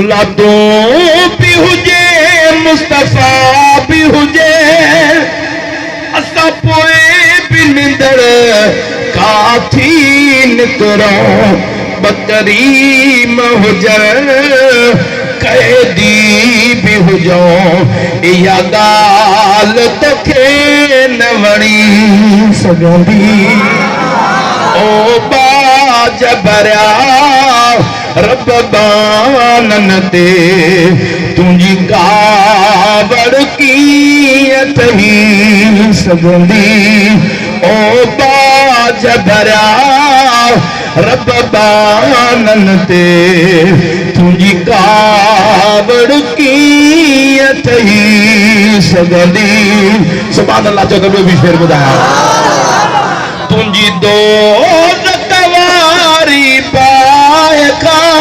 भुला तू भी हुजे मुस्तफा भी हुजे असा पोए भी निंदड़ काथी निकरो बकरीम हुजर कैदी भी हुजो इहा गाल तोखे न वणी सघंदी ओ बाज भरिया रब बानन ते तुंहिंजी कावड़ कीअं ठही सघंदी ओ बाज भरिया रब बानन ते तुंहिंजी कावड़ कीअं ठही सघंदी सुभान अल्लाह चओ त ॿियो बि शेर ॿुधायां तुंहिंजी दोज़ख वारी बाहि खां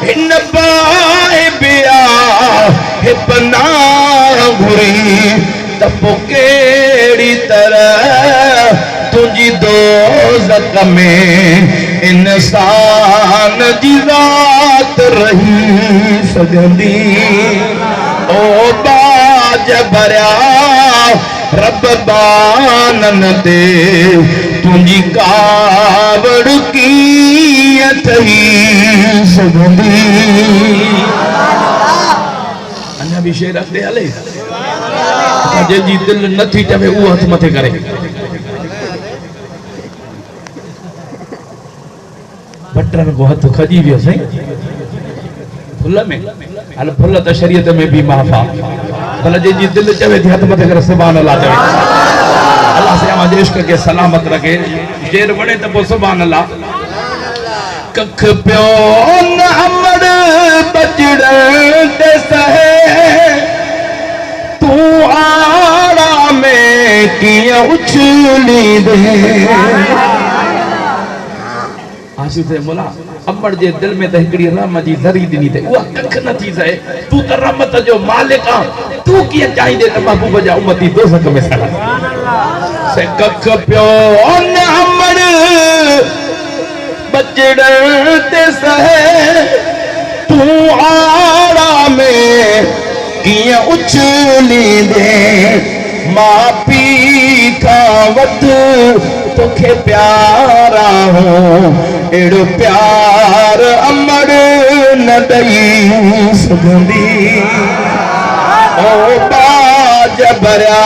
हिन बाहि बिया हे पनाह घुरी त पोइ कहिड़ी तरह तुंहिंजी दोज़ख में इंसान जी ज़ात रही सघंदी ओ बाज भरिया रब बानन ते तुंहिंजी कावड़ कीअं ठही सघंदी अञा बि शेर अॻिते हले जंहिंजी दिलि नथी टवे उहो हथ मथे करे बटन को हथ खजी वियो साईं फुल में हल फुल त शरीयत में भी माफ़ आहे भला जंहिंजी दिलि चवे थी हथ मथे करे सुभान अल्लाह चवे अल्लाह से हमारे इश्क के सलामत रखे शेर वणे त पोइ सुभान अल्लाह कख पियो न अमर बजड़ ते सहे तू आड़ा में कीअं उछली दे आशिक़ से मोला अमर जे दिल में त हिकड़ी रहम जी ज़री ॾिनी अथई उहा कख न थी सहे तू त रहमत जो मालिक आ तू कीअं चाहींदे त महबूब जा उम्मती दोज़ख में सड़नि से कख पियो न अमर बजड़ ते सहे तू आड़ा में कीअं उछलींदे मां पीउ खां वधि तोखे प्यारा हो अहिड़ो प्यार अमर न ॾेई सघंदी ओ बाज भरिया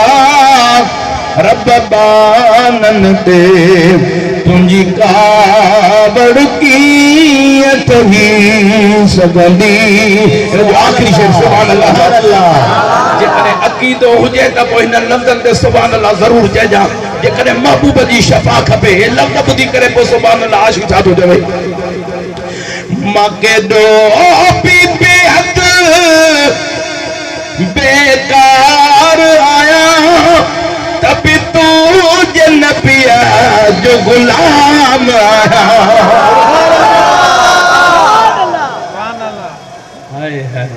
रब बानन ते तुंहिंजी कावड़ कीअं ठही सघंदी आख़िरी शेर सुभान अल्लाह जेकॾहिं अक़ीदो हुजे त पोइ हिन लफ़्ज़नि ते सुभान अल्लाह ज़रूर चइजां जेकॾहिं महबूब जी शफ़ा खपे हे लफ़्ज़ ॿुधी करे पोइ सुभान अल्लाह आशिक़ छा थो चवे मां केॾो पी बेहद बेकार आहियां त बि तूं जे नबीअ जो ग़ुलाम आहियां हाय हाय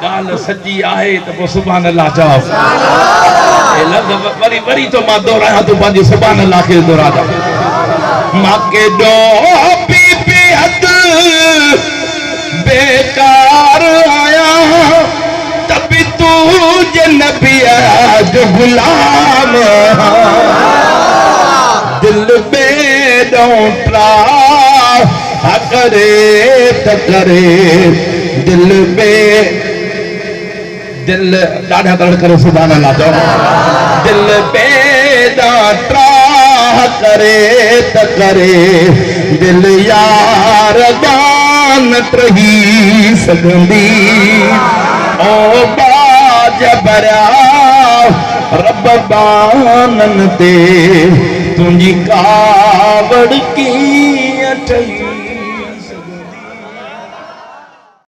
ॻाल्हि सची आहे त पोइ सुभान अल्लाह चओ वरी वरी तो मां दोहरायां तूं पंहिंजी सुभान अल्लाह खे दोहराजा मां केॾो पी बेहद बेकार आहियां त बि तूं जे नबीअ जो ग़ुलाम दिल बेॾो ट्राह करे त करे दिल बे दिल ॾाढा दड़ करे सुभान अल्लाह चओ दिल बेॾा ट्राह करे त करे दिल यार गान टही सघंदी ओ बाज भरिया रब बानन ते तुंहिंजी कावड़ कीअं ठही